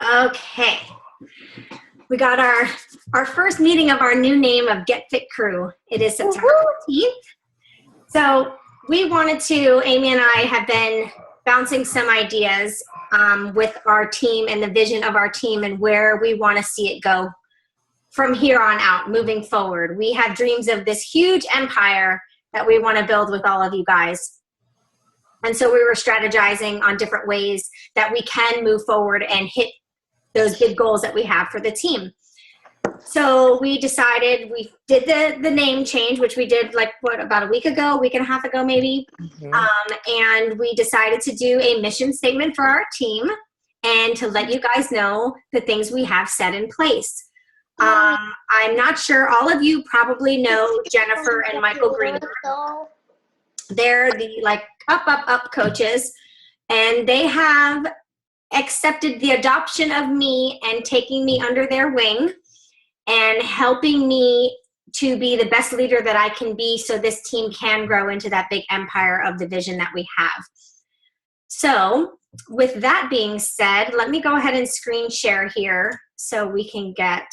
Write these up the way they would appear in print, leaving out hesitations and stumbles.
Okay. We got our first meeting of our new name of GetFitCrew. It is September 15th. So we wanted to, Amy and I have been bouncing some ideas with our team and the vision of our team and where we want to see it go from here on out, moving forward. We have dreams of this huge empire that we want to build with all of you guys. And so we were strategizing on different ways that we can move forward and hit those big goals that we have for the team. So we decided, we did the name change, which we did like about a week and a half ago maybe. And we decided to do a mission statement for our team and to let you guys know the things we have set in place. I'm not sure, all of you probably know Jennifer and Michael Greenberg. They're the like up coaches, and they have accepted the adoption of me and taking me under their wing and helping me to be the best leader that I can be so this team can grow into that big empire of the vision that we have. So with that being said, let me go ahead and screen share here so we can get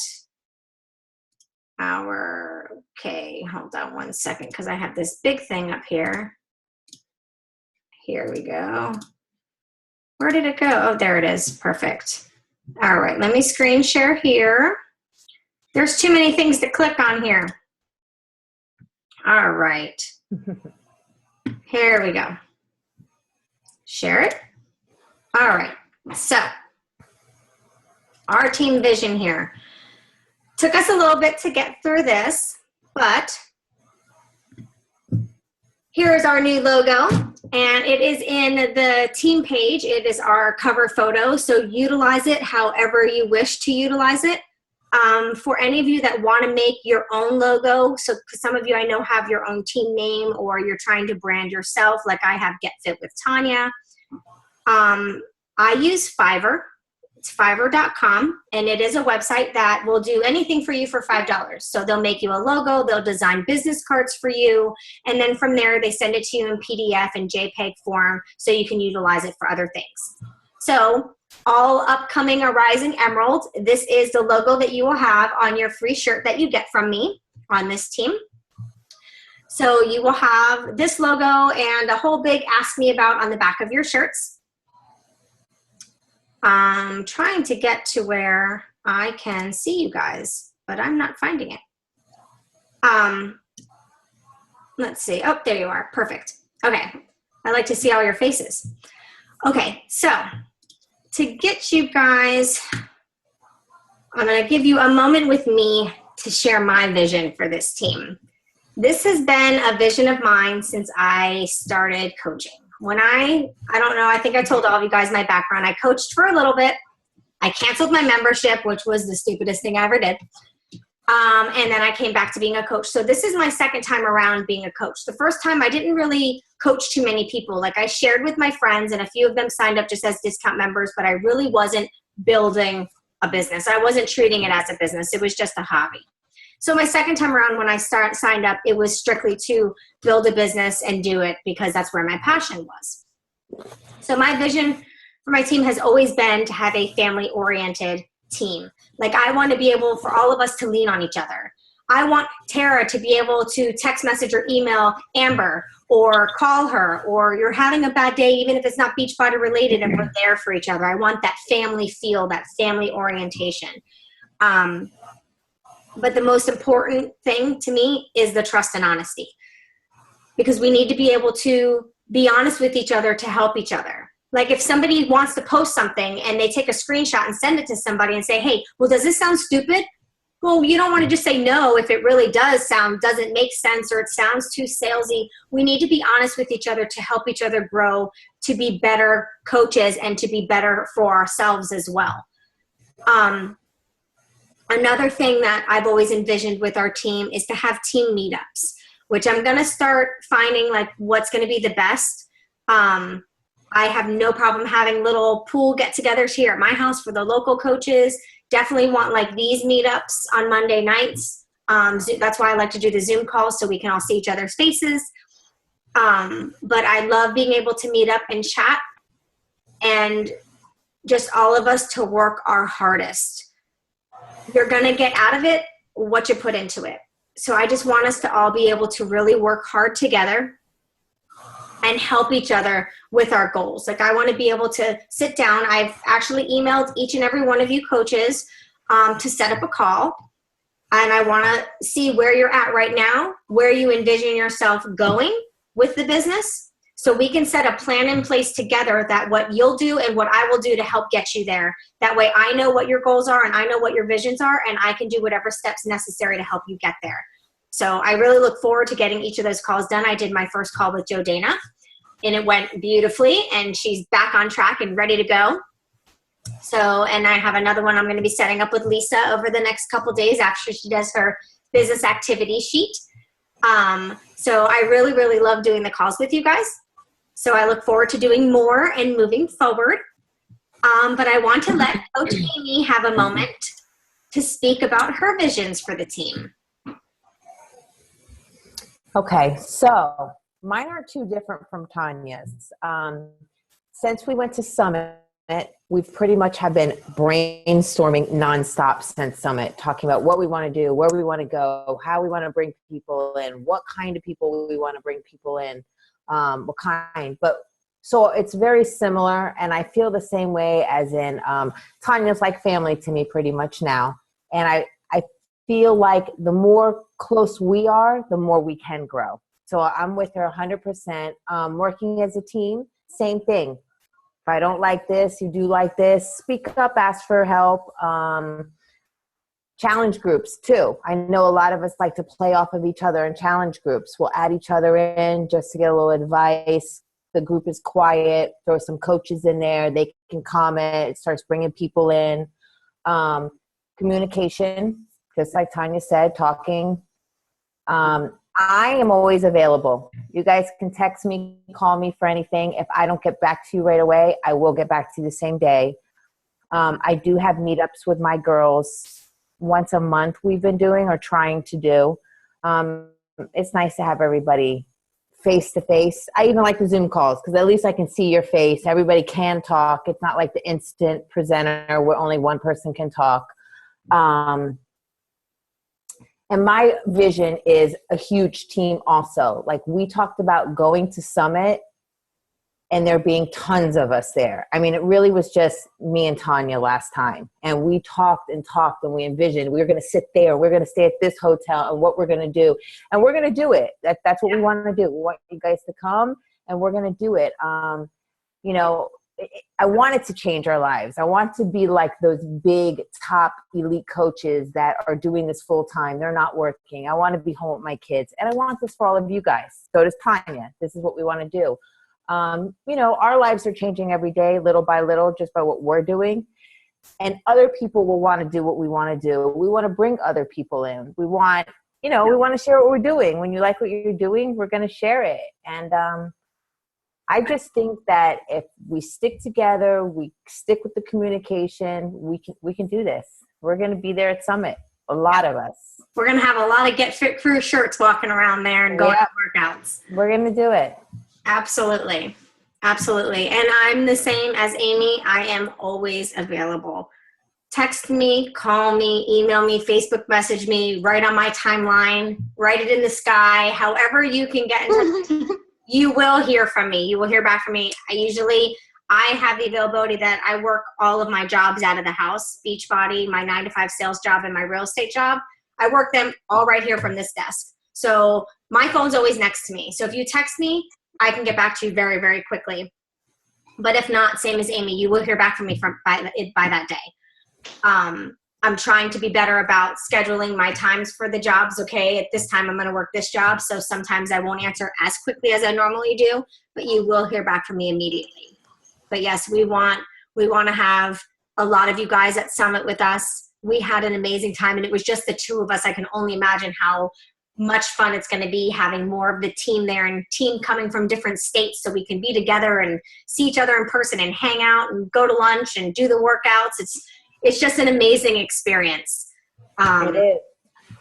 our, okay, hold on one second because I have this big thing up here. Here we go. Where did it go? Oh, there it is. Perfect. All right, let me screen share here. There's too many things to click on here. All right. Here we go. Share it. All right. So, our team vision here. Took us a little bit to get through this, but here is our new logo, and it is in the team page. It is our cover photo, so utilize it however you wish to utilize it. For any of you that want to make your own logo, so some of you I know have your own team name or you're trying to brand yourself, like I have Get Fit with Tanya. I use Fiverr. It's fiverr.com, and it is a website that will do anything for you for $5. So they'll make you a logo, they'll design business cards for you, and then from there they send it to you in PDF and JPEG form so you can utilize it for other things. So all upcoming Arising Emerald, this is the logo that you will have on your free shirt that you get from me on this team. So you will have this logo and a whole big Ask Me About on the back of your shirts. I'm trying to get to where I can see you guys, but I'm not finding it. Let's see. Oh, there you are. Perfect. Okay. I like to see all your faces. Okay, so to get you guys, I'm going to give you a moment with me to share my vision for this team. This has been a vision of mine since I started coaching. When I don't know, I think I told all of you guys my background. I coached for a little bit. I canceled my membership, which was the stupidest thing I ever did. And then I came back to being a coach. So this is my second time around being a coach. The first time I didn't really coach too many people. Like I shared with my friends and a few of them signed up just as discount members, but I really wasn't building a business. I wasn't treating it as a business. It was just a hobby. So my second time around when I signed up, it was strictly to build a business and do it because that's where my passion was. So my vision for my team has always been to have a family-oriented team. Like I want to be able for all of us to lean on each other. I want Tara to be able to text message or email Amber or call her, or you're having a bad day, even if it's not Beachbody related, and we're there for each other. I want that family feel, that family orientation. But the most important thing to me is the trust and honesty, because we need to be able to be honest with each other to help each other. Like if somebody wants to post something and they take a screenshot and send it to somebody and say, hey, well, does this sound stupid? Well, you don't want to just say no if it really doesn't make sense or it sounds too salesy. We need to be honest with each other to help each other grow, to be better coaches and to be better for ourselves as well. Another thing that I've always envisioned with our team is to have team meetups, which I'm going to start finding like what's going to be the best. I have no problem having little pool get-togethers here at my house for the local coaches. Definitely want like these meetups on Monday nights. That's why I like to do the Zoom calls so we can all see each other's faces. But I love being able to meet up and chat. And just all of us to work our hardest. You're going to get out of it what you put into it. So I just want us to all be able to really work hard together and help each other with our goals. Like, I want to be able to sit down. I've actually emailed each and every one of you coaches to set up a call. And I want to see where you're at right now, where you envision yourself going with the business, so we can set a plan in place together that what you'll do and what I will do to help get you there. That way I know what your goals are and I know what your visions are, and I can do whatever steps necessary to help you get there. So I really look forward to getting each of those calls done. I did my first call with Joe Dana, and it went beautifully, and she's back on track and ready to go. So, and I have another one I'm going to be setting up with Lisa over the next couple days after she does her business activity sheet. So I really, really love doing the calls with you guys. So I look forward to doing more and moving forward. But I want to let Coach Amy have a moment to speak about her visions for the team. Okay, so mine are too different from Tanya's. Since we went to Summit, we've pretty much have been brainstorming nonstop since Summit, talking about what we want to do, where we want to go, how we want to bring people in, what kind of people we want to bring people in, what kind. But so it's very similar, and I feel the same way as in Tanya's like family to me pretty much now. And I feel like the more close we are, the more we can grow. So I'm with her 100%. Working as a team, same thing. If I don't like this, you do like this, speak up, ask for help. Challenge groups too. I know a lot of us like to play off of each other in challenge groups. We'll add each other in just to get a little advice. The group is quiet, throw some coaches in there. They can comment. It starts bringing people in. Communication, just like Tanya said, talking. I am always available. You guys can text me, call me for anything. If I don't get back to you right away, I will get back to you the same day. I do have meetups with my girls once a month we've been doing or trying to do. It's nice to have everybody face to face. I even like the Zoom calls because at least I can see your face. Everybody can talk. It's not like the instant presenter where only one person can talk. And my vision is a huge team also. Like, we talked about going to Summit and there being tons of us there. I mean, it really was just me and Tanya last time. And we talked and we envisioned we were going to sit there. We're going to stay at this hotel and what we're going to do. And we're going to do it. That's what we want to do. We want you guys to come and we're going to do it. I want it to change our lives. I want to be like those big top elite coaches that are doing this full time. They're not working. I want to be home with my kids. And I want this for all of you guys. So does Tanya. This is what we want to do. Our lives are changing every day, little by little, just by what we're doing. And other people will want to do what we want to do. We want to bring other people in. We want to share what we're doing. When you like what you're doing, we're going to share it. And, I just think that if we stick together, we stick with the communication, we can do this. We're going to be there at Summit, a lot of us. We're going to have a lot of GetFitCrew shirts walking around there and going to workouts. We're going to do it. Absolutely. Absolutely. And I'm the same as Amy. I am always available. Text me, call me, email me, Facebook message me, write on my timeline, write it in the sky, however you can get in touch. You will hear from me. You will hear back from me. I have the availability that I work all of my jobs out of the house, Beachbody, my 9-to-5 sales job, and my real estate job. I work them all right here from this desk. So my phone's always next to me. So if you text me, I can get back to you very, very quickly. But if not, same as Amy, you will hear back from me by that day. I'm trying to be better about scheduling my times for the jobs. Okay, at this time I'm going to work this job, so sometimes I won't answer as quickly as I normally do, but you will hear back from me immediately. But yes, we want to have a lot of you guys at Summit with us. We had an amazing time, and it was just the two of us. I can only imagine how much fun it's going to be having more of the team there, and team coming from different states so we can be together and see each other in person and hang out and go to lunch and do the workouts. It's just an amazing experience. It is.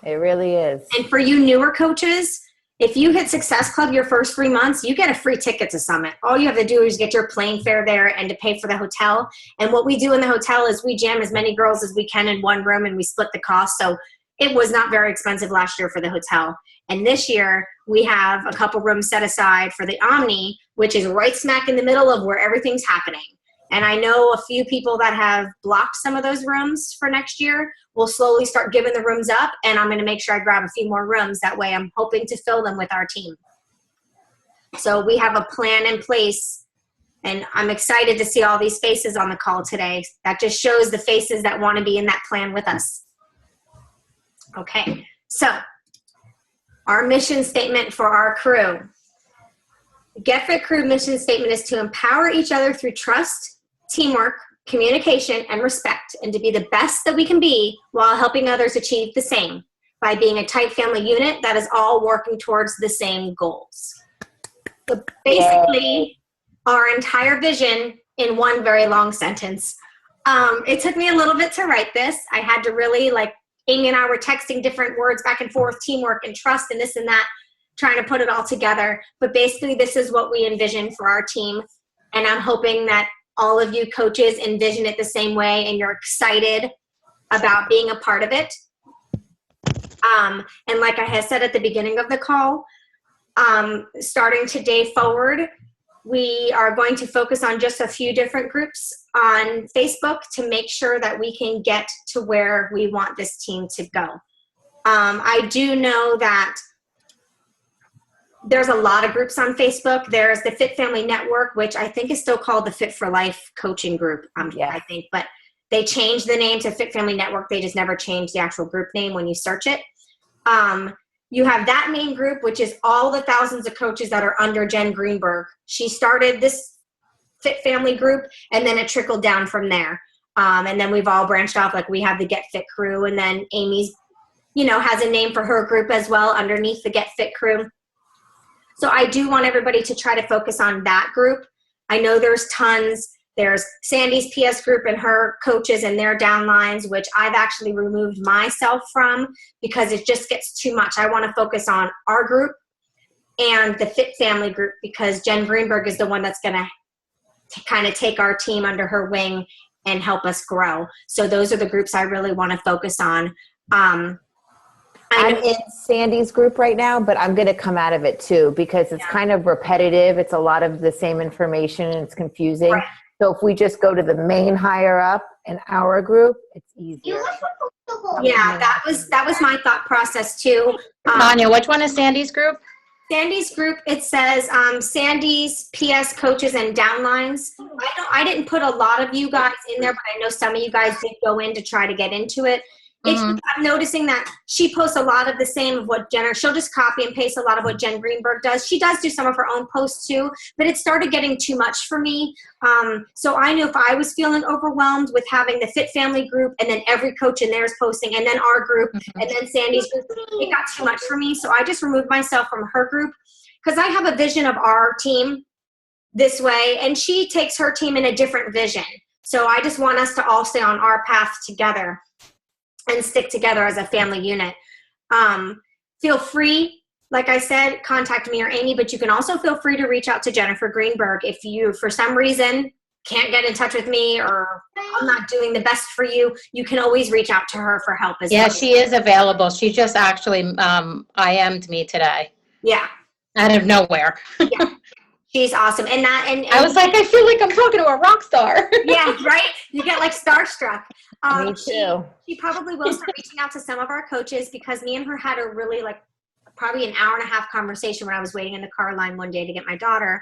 It really is. And for you newer coaches, if you hit Success Club your first 3 months, you get a free ticket to Summit. All you have to do is get your plane fare there and to pay for the hotel. And what we do in the hotel is we jam as many girls as we can in one room and we split the cost. So it was not very expensive last year for the hotel. And this year we have a couple rooms set aside for the Omni, which is right smack in the middle of where everything's happening. And I know a few people that have blocked some of those rooms for next year. We'll slowly start giving the rooms up, and I'm going to make sure I grab a few more rooms. That way I'm hoping to fill them with our team. So we have a plan in place, and I'm excited to see all these faces on the call today. That just shows the faces that want to be in that plan with us. Okay, so our mission statement for our crew. The GetFitCrew mission statement is to empower each other through trust, teamwork, communication, and respect, and to be the best that we can be while helping others achieve the same by being a tight family unit that is all working towards the same goals. So basically, our entire vision in one very long sentence. It took me a little bit to write this. I had to really, Amy and I were texting different words back and forth, teamwork and trust and this and that, trying to put it all together. But basically, this is what we envision for our team. And I'm hoping that all of you coaches envision it the same way and you're excited about being a part of it. And like I had said at the beginning of the call, starting today forward, we are going to focus on just a few different groups on Facebook to make sure that we can get to where we want this team to go. I do know that there's a lot of groups on Facebook. There's the Fit Family Network, which I think is still called the Fit for Life coaching group, I think. But they changed the name to Fit Family Network. They just never changed the actual group name when you search it. You have that main group, which is all the thousands of coaches that are under Jen Greenberg. She started this Fit Family group, and then it trickled down from there. And then we've all branched off. We have the GetFitCrew, and then Amy's, has a name for her group as well underneath the GetFitCrew. So I do want everybody to try to focus on that group. I know there's tons. There's Sandy's PS group and her coaches and their downlines, which I've actually removed myself from because it just gets too much. I want to focus on our group and the Fit Family group because Jen Greenberg is the one that's going to kind of take our team under her wing and help us grow. So those are the groups I really want to focus on. I'm in Sandy's group right now, but I'm going to come out of it too because it's kind of repetitive. It's a lot of the same information and it's confusing. Right. So if we just go to the main higher up in our group, it's easier. Yeah, that was my thought process too. Tanya, which one is Sandy's group? Sandy's group, it says Sandy's PS coaches and downlines. I didn't put a lot of you guys in there, but I know some of you guys did go in to try to get into it. It's just, I'm noticing that she posts a lot of the same of what she'll just copy and paste a lot of what Jen Greenberg does. She does do some of her own posts too, but it started getting too much for me. So I knew if I was feeling overwhelmed with having the Fit Family group and then every coach in there is posting and then our group and then Sandy's group, it got too much for me. So I just removed myself from her group because I have a vision of our team this way and she takes her team in a different vision. So I just want us to all stay on our path together and stick together as a family unit. Feel free, like I said, contact me or Amy, but you can also feel free to reach out to Jennifer Greenberg. If you, for some reason, can't get in touch with me or I'm not doing the best for you, you can always reach out to her for help as well. Yeah, she is available. She just actually IM'd me today. Yeah. Out of nowhere. Yeah. She's awesome. And I was like, I feel like I'm talking to a rock star. Yeah, right? You get starstruck. Me too. She probably will start reaching out to some of our coaches because me and her had a really probably an hour and a half conversation when I was waiting in the car line one day to get my daughter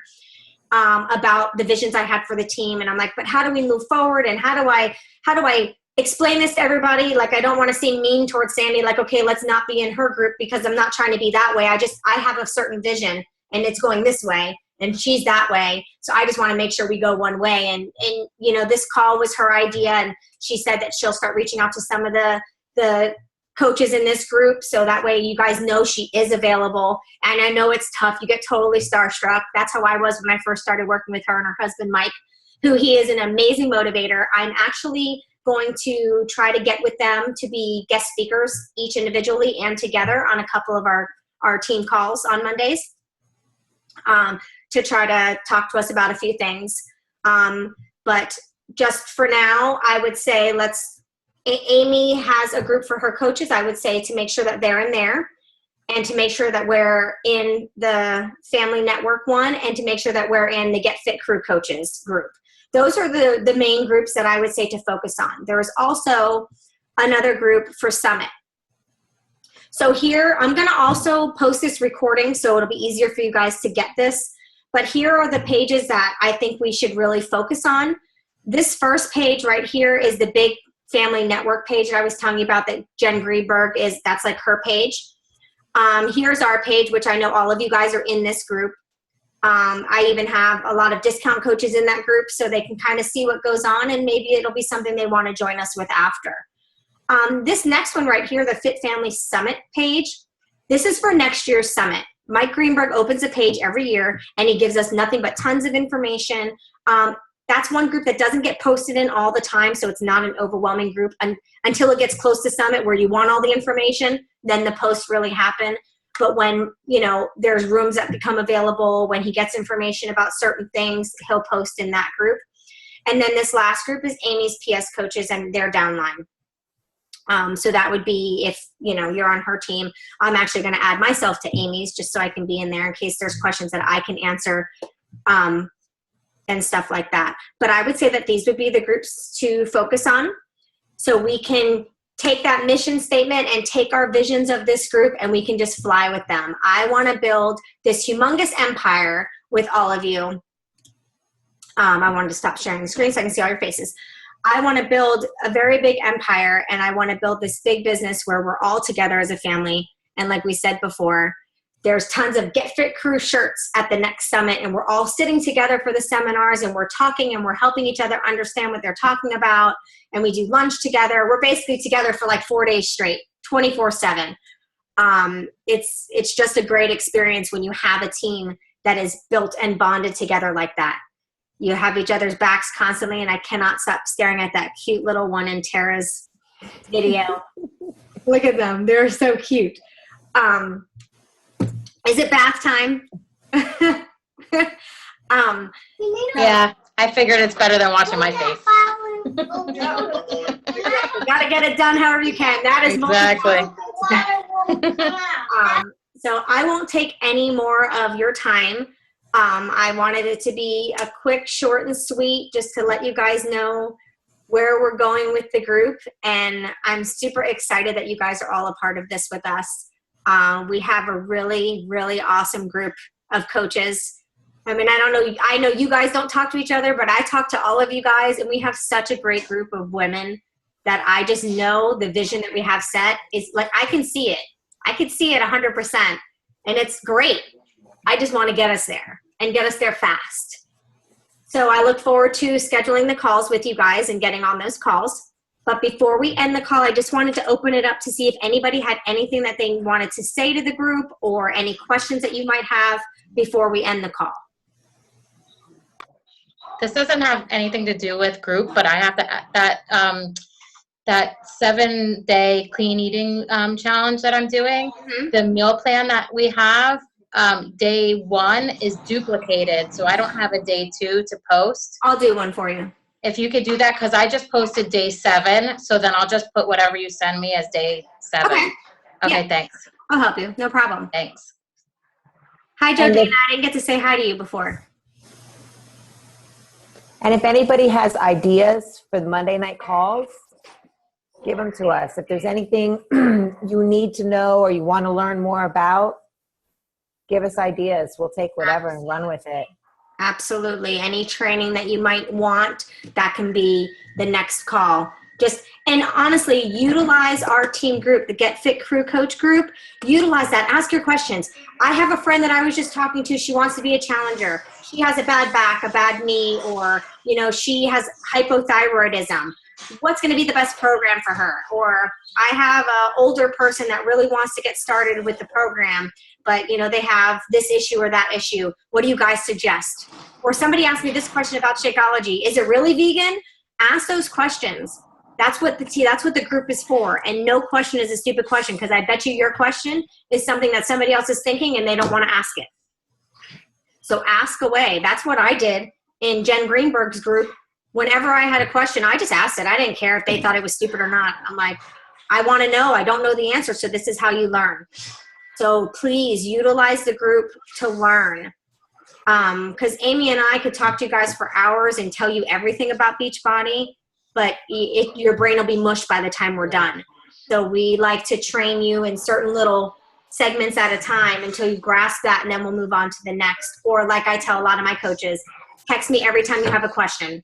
about the visions I had for the team. And I'm like, but how do we move forward? And how do I explain this to everybody? I don't want to seem mean towards Sandy. Okay, let's not be in her group because I'm not trying to be that way. I have a certain vision and it's going this way. And she's that way. So I just want to make sure we go one way. And this call was her idea. And she said that she'll start reaching out to some of the coaches in this group. So that way you guys know she is available. And I know it's tough. You get totally starstruck. That's how I was when I first started working with her and her husband, Mike, who he is an amazing motivator. I'm actually going to try to get with them to be guest speakers, each individually and together on a couple of our our team calls on Mondays to try to talk to us about a few things. But just for now, I would say Amy has a group for her coaches. I would say to make sure that they're in there, and to make sure that we're in the Family Network one, and to make sure that we're in the GetFitCrew coaches group. Those are the main groups that I would say to focus on. There is also another group for Summit. So here, I'm going to also post this recording so it'll be easier for you guys to get this. But here are the pages that I think we should really focus on. This first page right here is the big Family Network page that I was telling you about that Jen Greenberg that's like her page. Here's our page, which I know all of you guys are in this group. I even have a lot of discount coaches in that group so they can kind of see what goes on, and maybe it'll be something they want to join us with after. This next one right here, the Fit Family Summit page, this is for next year's summit. Mike Greenberg opens a page every year, and he gives us nothing but tons of information. That's one group that doesn't get posted in all the time, so it's not an overwhelming group until it gets close to summit where you want all the information, then the posts really happen. But when, there's rooms that become available, when he gets information about certain things, he'll post in that group. And then this last group is Amy's PS coaches and their downline. So that would be if, you're on her team. I'm actually going to add myself to Amy's just so I can be in there in case there's questions that I can answer and stuff like that. But I would say that these would be the groups to focus on so we can take that mission statement and take our visions of this group and we can just fly with them. I want to build this humongous empire with all of you. I wanted to stop sharing the screen so I can see all your faces. I want to build a very big empire, and I want to build this big business where we're all together as a family. And like we said before, there's tons of GetFitCrew shirts at the next summit, and we're all sitting together for the seminars, and we're talking, and we're helping each other understand what they're talking about, and we do lunch together. We're basically together for like 4 days straight, 24/7. It's just a great experience when you have a team that is built and bonded together like that. You have each other's backs constantly, and I cannot stop staring at that cute little one in Tara's video. Look at them. They're so cute. Is it bath time? Yeah, I figured it's better than watching my face. You gotta get it done however you can. That is Exactly. So I won't take any more of your time. I wanted it to be a quick, short, and sweet just to let you guys know where we're going with the group. And I'm super excited that you guys are all a part of this with us. We have a really, really awesome group of coaches. I mean, I know you guys don't talk to each other, but I talk to all of you guys, and we have such a great group of women that I just know the vision that we have set is like, I can see it. I can see it 100%, and it's great. I just want to get us there and get us there fast. So I look forward to scheduling the calls with you guys and getting on those calls. But before we end the call, I just wanted to open it up to see if anybody had anything that they wanted to say to the group or any questions that you might have before we end the call. This doesn't have anything to do with group, but I have that 7-day clean eating challenge that I'm doing. Mm-hmm. The meal plan that we have, day 1 is duplicated, so I don't have a day 2 to post. I'll do one for you. If you could do that, because I just posted day 7, so then I'll just put whatever you send me as day 7. Okay. Okay, Yeah. Thanks. I'll help you. No problem. Thanks. Hi, Joe And Dana. I didn't get to say hi to you before. And if anybody has ideas for the Monday night calls, give them to us. If there's anything you need to know or you want to learn more about, give us ideas. We'll take whatever and run with it. Absolutely. Any training that you might want, that can be the next call. And honestly, utilize our team group, the GetFitCrew coach group. Utilize that. Ask your questions. I have a friend that I was just talking to. She wants to be a challenger. She has a bad back, a bad knee, or, she has hypothyroidism. What's going to be the best program for her? Or I have an older person that really wants to get started with the program, but they have this issue or that issue. What do you guys suggest? Or somebody asked me this question about Shakeology. Is it really vegan? Ask those questions. That's what the group is for. And no question is a stupid question, because I bet you your question is something that somebody else is thinking and they don't want to ask it. So ask away. That's what I did in Jen Greenberg's group. Whenever I had a question, I just asked it. I didn't care if they thought it was stupid or not. I'm like, I want to know. I don't know the answer, so this is how you learn. So please utilize the group to learn. Because Amy and I could talk to you guys for hours and tell you everything about Beachbody, but your brain will be mushed by the time we're done. So we like to train you in certain little segments at a time until you grasp that, and then we'll move on to the next. Or like I tell a lot of my coaches, text me every time you have a question,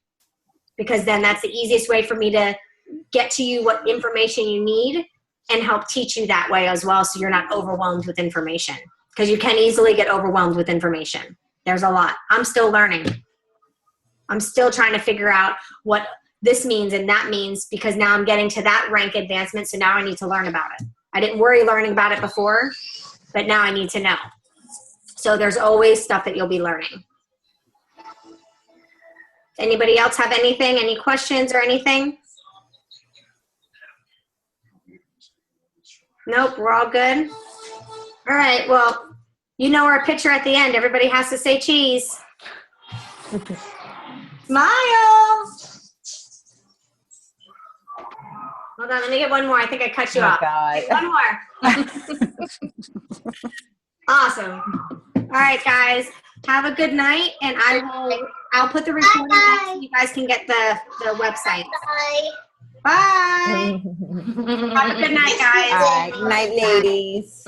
because then that's the easiest way for me to get to you what information you need and help teach you that way as well, so you're not overwhelmed with information, because you can easily get overwhelmed with information. There's a lot. I'm still learning. I'm still trying to figure out what this means and that means, because now I'm getting to that rank advancement, so now I need to learn about it. I didn't worry learning about it before, but now I need to know. So there's always stuff that you'll be learning. Anybody else have anything, any questions or anything? Nope, we're all good. All right, well, you know our picture at the end. Everybody has to say cheese. Smile. Hold on, let me get one more. I think I cut you off. God. One more. Awesome. All right, guys. Have a good night, and I'll put the recording up so you guys can get the website. Bye. Have a good night, guys. All right. Good night, ladies.